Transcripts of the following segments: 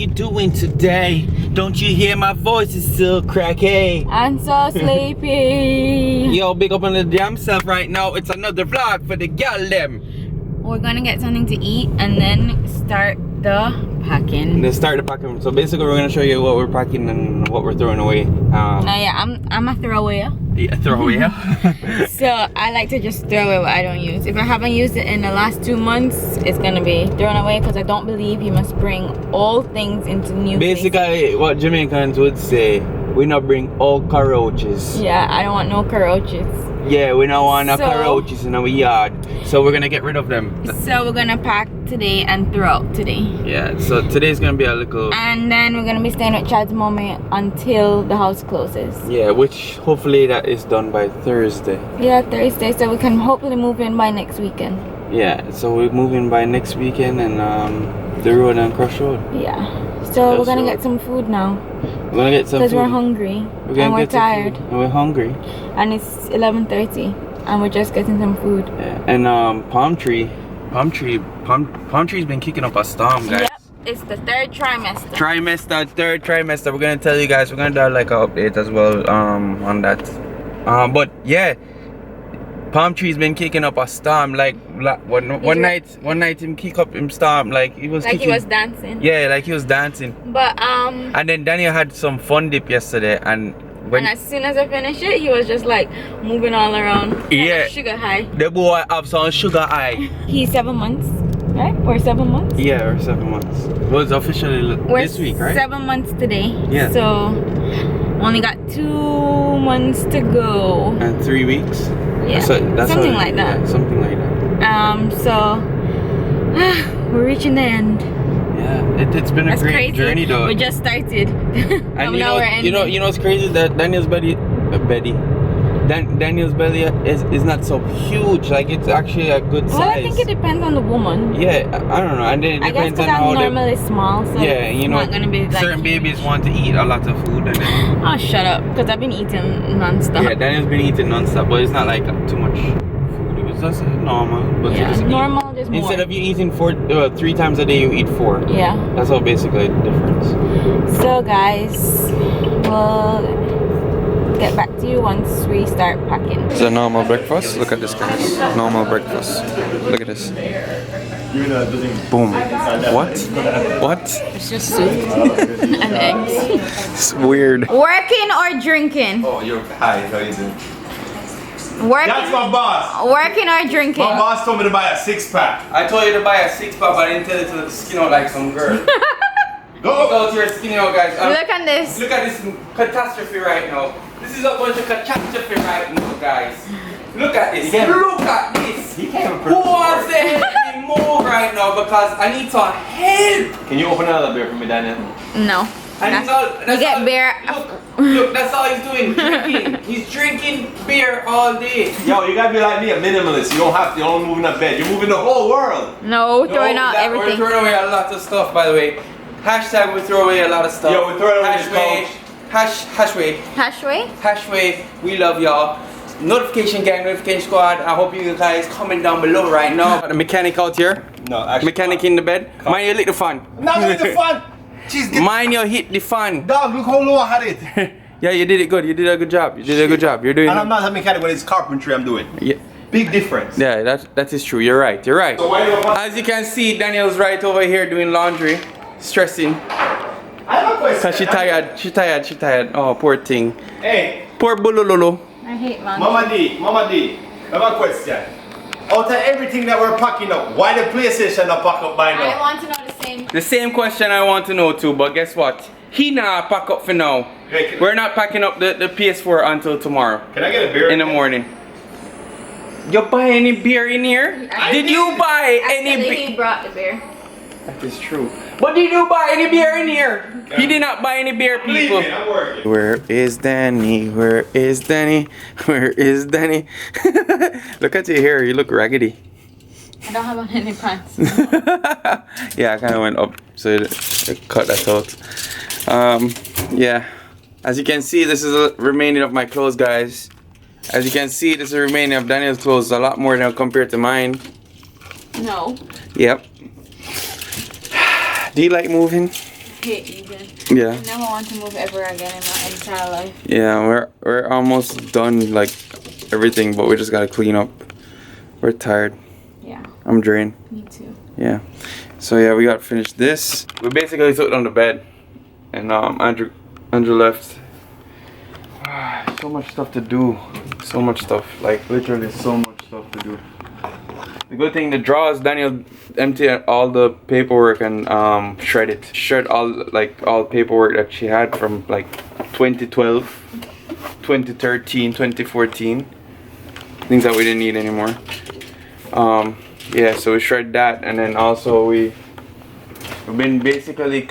you doing today? Don't you hear my voice is still cracky? I'm so sleepy. Yo, big up on the damn self right now. It's another vlog for the gal them. We're gonna get something to eat and then start the packing. Let's start the packing. So basically we're gonna show you what we're packing and what we're throwing away. Yeah, I'm a throwawayer. Yeah, throw away. So I like to just throw away what I don't use. If I haven't used it in the last 2 months, it's gonna be thrown away because I don't believe you must bring all things into new Basically, places. what Jamaicans would say, we not bring all cockroaches. Yeah, I don't want no cockroaches. Yeah, we don't want no cockroaches in our yard. So we're gonna get rid of them. So we're gonna pack today and throw out today. Yeah, so today's gonna be a little... And then we're gonna be staying with Chad's mommy until the house closes. Yeah, which hopefully that is done by Thursday. Yeah, Thursday, so we can hopefully move in by next weekend. Yeah, so we're moving by next weekend and the road and Crush Road. Yeah, so we're gonna get some food now. We're gonna get some food. Because we're hungry and we're tired. And we're hungry. And it's 11:30 and we're just getting some food. Yeah, and Palm Tree's been kicking up a storm, guys. Yep, it's the third trimester. Third trimester. We're gonna tell you guys. We're gonna do like an update as well on that. But yeah, Palm Tree's been kicking up a storm. Like one night him kick up him storm like he was dancing. Yeah, like he was dancing. But and then Danielle had some fun dip yesterday, and as soon as I finished it, he was just like moving all around. Yeah, sugar high. The boy have some sugar high. He's 7 months, right? Or 7 months? Yeah, or 7 months. Well, it's officially this week, right? 7 months today. Yeah. So only got 2 months to go. And 3 weeks. Yeah. That's something like that. Yeah, something like that. So we're reaching the end. Yeah, it's been a great journey though. We just started. And you know what's crazy, that Daniel's belly is not so huge. Like it's actually a good size. Well, I think it depends on the woman. Yeah, I don't know. And then it depends on how I'm normally small, so yeah, you know, not gonna be like certain babies want to eat a lot of food, and then oh, shut up, because I've been eating non-stop. Yeah, Daniel's been eating non-stop, but it's not like too much food. It's just normal. But yeah, normal. There's more. Instead of you eating 3 times a day, you eat 4. Yeah. That's all basically the difference. So guys, we'll get back to you once we start packing. It's a normal breakfast. Look at this, guys. Normal breakfast. Look at this. Boom. What? It's just soup and eggs. It's weird. Working or drinking? Oh, you're high. How you doing? Working. That's my boss. Working or drinking? My boss told me to buy a 6-pack. I told you to buy a 6-pack, but I didn't tell you to skin out like some girl. Go out here skinny out, guys. Look at this. Look at this catastrophe right now. This is a bunch of catastrophe right now, guys. Look at this. Look at this. Who wants to help me move right now? Because I need some help. Can you open another beer for me, Daniel? No. And You get beer. Look, that's all he's doing. Drinking. He's drinking beer all day. Yo, you gotta be like me, a minimalist. You don't have to. You're only moving a bed. You're moving the whole world. No, throwing out everything. We're throwing away a lot of stuff, by the way. Hashtag we throw away a lot of stuff. Yo, we throw away the couch. Hashway, we love y'all. Notification gang, notification squad. I hope you guys comment down below right now. Got the mechanic out here. No, actually. Mechanic in the bed. Mind you hit the fan. Not with the fun. Jeez, Mind you hit the fan. dog, look how low I had it. Yeah, you did it good. You did a good job. You did a good job. You're doing. And I'm not a mechanic when it's carpentry I'm doing. Yeah. Big difference. Yeah, that is true. You're right. You're right. So why do you As you can see, Danielle's right over here doing laundry, stressing. I have a question. Cause she tired. Oh, poor thing. Hey, Poor Bulululu. I hate laundry. Mama D, I have a question. Out of everything that we're packing up, why the PlayStation not pack up by I now? want to know the same. The same question I want to know too, but guess what? He not pack up for now. Hey, We're not packing up the PS4 until tomorrow Can I get a beer? in the morning. You buy any beer in here? Did you buy any beer? He brought the beer. That is true. But did you buy any beer in here? He did not buy any beer, Believe people. me, I'm working. Where is Danny? Where is Danny? Where is Danny? Look at your hair. You look raggedy. I don't have on any pants. Yeah, I kind of went up, so it cut that out. Yeah. As you can see, this is the remaining of my clothes, guys. As you can see, this is the remaining of Daniel's clothes. A lot more than compared to mine. No. Yep. Do you like moving? hate Eden. Yeah. I never want to move ever again in my entire life. Yeah, we're almost done, like everything, but we just gotta clean up. We're tired. Yeah. I'm drained. Me too. Yeah. So yeah, we got finished this. We basically took it on the bed, and Andrew left. So much stuff to do. So much stuff. Like literally so much stuff to do. The good thing, the drawers, Danielle emptied all the paperwork and shred all paperwork that she had from like 2012, 2013, 2014. Things that we didn't need anymore. Yeah, so we shred that, and then also we've been basically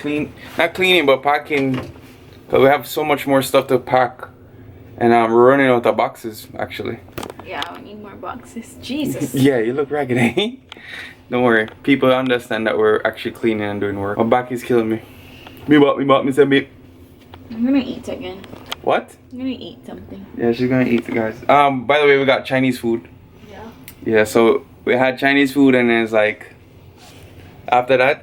not cleaning but packing, because we have so much more stuff to pack, and we're running out of boxes actually. Yeah, we need more boxes. Jesus. Yeah, you look ragged, eh? Don't worry, people understand that we're actually cleaning and doing work. My back is killing me. Me bought me some meat. I'm gonna eat again. What? I'm gonna eat something. Yeah, she's gonna eat, guys. By the way, we got Chinese food. Yeah. Yeah, so we had Chinese food, and then it's like after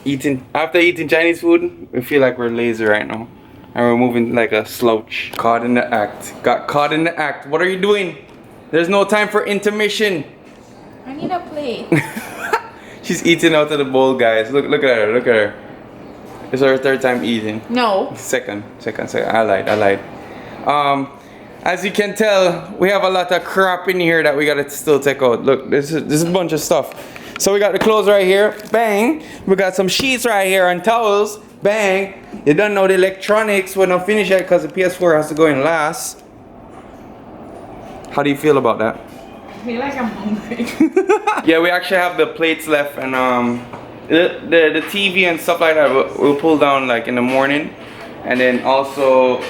eating Chinese food, we feel like we're lazy right now, and we're moving like a slouch. Caught in the act. Got caught in the act. What are you doing? There's no time for intermission. I need a plate. She's eating out of the bowl, guys. Look at her. Look at her. It's her third time eating. No. Second. I lied. As you can tell, we have a lot of crap in here that we gotta still take out. Look, this is a bunch of stuff. So we got the clothes right here, bang. We got some sheets right here and towels, bang. You don't know the electronics, we're not finished yet because the PS4 has to go in last. How do you feel about that? I feel like I'm hungry. Yeah, we actually have the plates left, and the TV and stuff like that we'll pull down like in the morning, and then also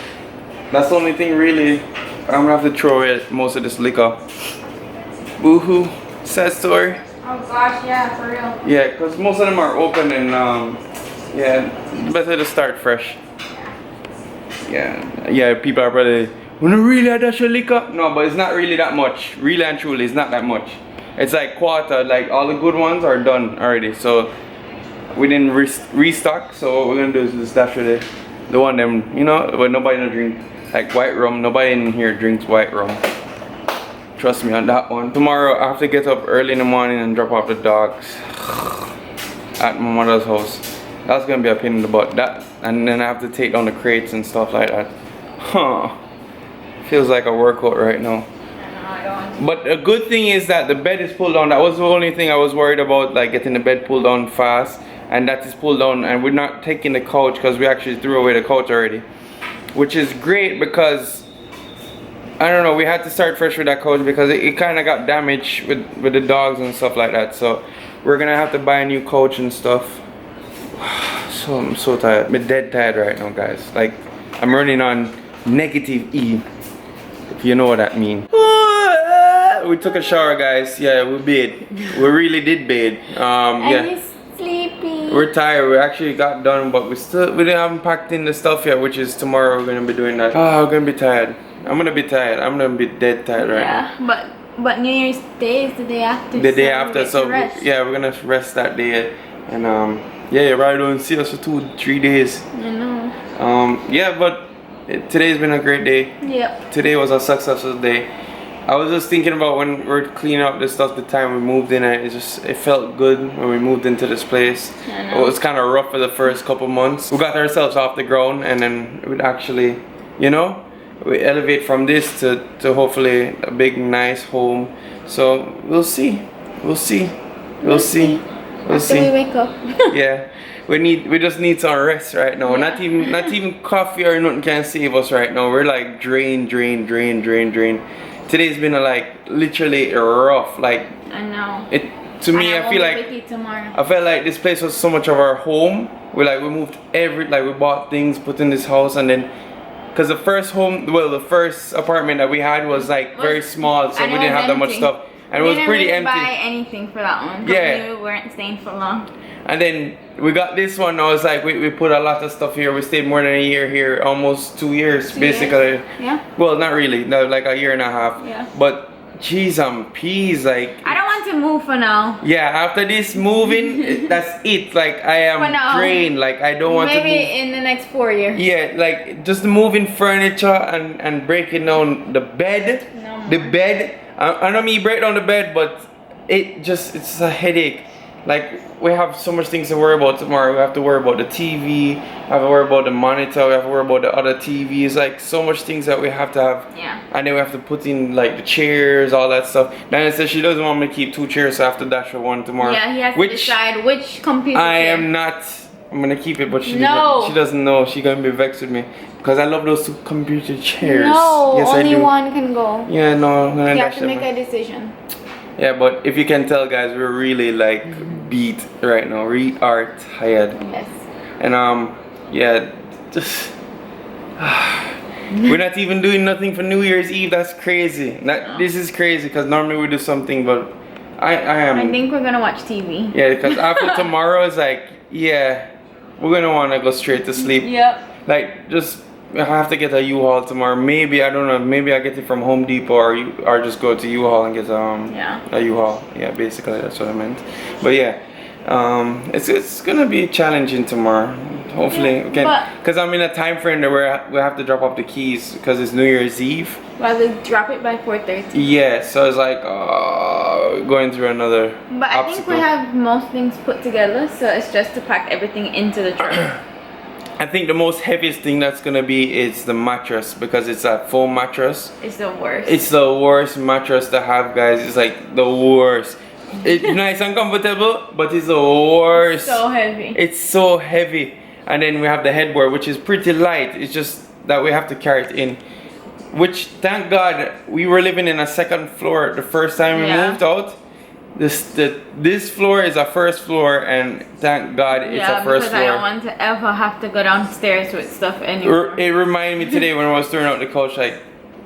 that's the only thing really. I'm gonna have to throw away most of this liquor. Boohoo, sad story. Oh gosh, yeah, for real. Yeah, because most of them are open, and yeah, better to start fresh. Yeah, people are probably, "Wanna really add that liquor?" No, but it's not really that much. Really and truly, it's not that much. It's like quarter. Like all the good ones are done already, so we didn't restock. So what we're gonna do is just actually the one them, you know, but nobody don't drink like white rum. Nobody in here drinks white rum. Trust me on that one. Tomorrow I have to get up early in the morning and drop off the dogs at my mother's house. That's gonna be a pain in the butt. That, and then I have to take down the crates and stuff like that. Huh. Feels like a workout right now. But a good thing is that the bed is pulled down. That was the only thing I was worried about, like getting the bed pulled down fast. And that is pulled down, and we're not taking the couch because we actually threw away the couch already. Which is great because, I don't know, we had to start fresh with that couch because it kind of got damaged with the dogs and stuff like that. So we're gonna have to buy a new couch and stuff. So I'm so tired. I'm dead tired right now, guys. Like, I'm running on negative E, if you know what that means. We took a shower, guys. Yeah, we bathed. We really did bathe. Yeah. Sleepy. We're tired. We actually got done, but we haven't packed in the stuff yet, which is tomorrow. We're gonna be doing that. Oh, we're gonna be tired. I'm gonna be tired. I'm gonna be dead tired right now. Yeah, but New Year's Day is the day after. The day after, so yeah, we're gonna rest that day, and yeah, you probably don't see us for 2-3 days. I know. Yeah, but today's been a great day. Yep. Today was a successful day. I was just thinking about when we're cleaning up this stuff, the time we moved in, and it felt good when we moved into this place. It was kind of rough for the first couple months. We got ourselves off the ground, and then we'd actually, you know, we elevate from this to hopefully a big nice home. So we'll see. We'll see. We'll see. We'll see. After we wake up. Yeah. We just need some rest right now. Yeah. Not even coffee or nothing can save us right now. We're like drain. Today's been like literally rough. Like, I know. To me, I feel like I felt like this place was so much of our home. We moved we bought things, put in this house, and then because the first apartment that we had was like very small, so we didn't have that much stuff, and it was pretty empty. We didn't buy anything for that one. Yeah. We weren't staying for long. And then we got this one. I was like, we put a lot of stuff here. We stayed more than a year here, almost 2 years, basically. Yeah. Well, not really. No, like a year and a half. Yeah. But Jeez, peas, like. I don't want to move for now. Yeah, after this moving, that's it. Like I am For now. drained. Like I don't want to move. Maybe in the next 4 years. Yeah, like just moving furniture and breaking down the bed. No The more. bed. I know me break down the bed, but it's a headache. Like we have so much things to worry about tomorrow. We have to worry about the TV. We have to worry about the monitor. We have to worry about the other TVs. Like so much things that we have to have. Yeah. And then we have to put in like the chairs, all that stuff. Danielle says she doesn't want me to keep 2 chairs, so I have to dash her one tomorrow. Yeah, he has to decide which computer. I chair. am not. I'm gonna keep it, but she No. she doesn't know. She's gonna be vexed with me because I love those 2 computer chairs. No, yes, only I do. one can go. Yeah, no, I'm gonna You have dash to them. make a decision. Yeah, but if you can tell, guys, we're really like beat right now. We are tired, Yes. and yeah, just we're not even doing nothing for New Year's Eve. That's crazy. This is crazy because normally we do something, but I am. I think we're gonna watch TV. Yeah, because after tomorrow is like, yeah, we're gonna wanna go straight to sleep. Yep. Like just. I have to get a U-Haul tomorrow. Maybe I don't know. Maybe I get it from Home Depot or just go to U-Haul and get a U-Haul. Yeah, basically that's what I meant. But yeah, it's gonna be challenging tomorrow. Hopefully we can, because I'm in a time frame where we have to drop off the keys because it's New Year's Eve. Well, we'll drop it by 4:30. Yeah, so it's like going through another. But I think we have most things put together, so it's just to pack everything into the truck. I think the most heaviest thing that's gonna be is the mattress because it's a foam mattress. It's the worst. It's the worst mattress to have, guys. It's like the worst. It's nice and comfortable, but it's the worst. So heavy. It's so heavy. And then we have the headboard, which is pretty light. It's just that we have to carry it in. Which, thank God, we were living in a 2nd floor the first time we moved out. This floor is a 1st floor, and thank God it's a 1st floor. Because I don't want to ever have to go downstairs with stuff anymore. It reminded me today when I was throwing out the couch, like,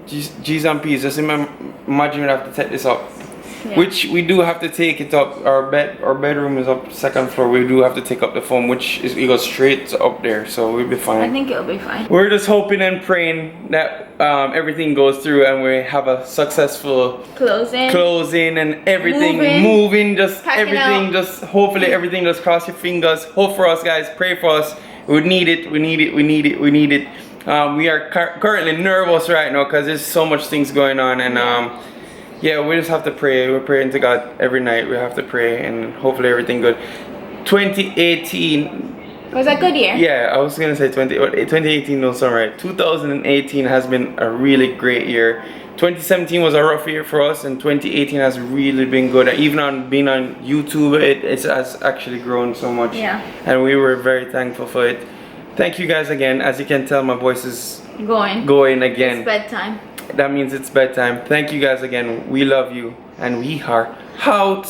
G's and P's, just imagine we have to take this up. Yeah. Which we do have to take it up. Our bedroom is up 2nd floor. We do have to take up the foam, it goes straight up there, so we'll be fine. I think it'll be fine. We're just hoping and praying that everything goes through and we have a successful closing and everything moving, just packing everything, out. just hopefully everything. Just cross your fingers. Hope for us, guys. Pray for us. We need it. We need it. We need it. We need it. We are currently nervous right now because there's so much things going on, and yeah, we just have to pray. We're praying to God every night. We have to pray, and hopefully everything good. 2018 was a good year. Yeah, I was gonna say 2018. No, sorry, right. 2018 has been a really great year. 2017 was a rough year for us, and 2018 has really been good. Even on being on YouTube, it has actually grown so much. Yeah. And we were very thankful for it. Thank you guys again. As you can tell, my voice is going again. It's bedtime. That means it's bedtime. Thank you guys again. We love you, and we are out.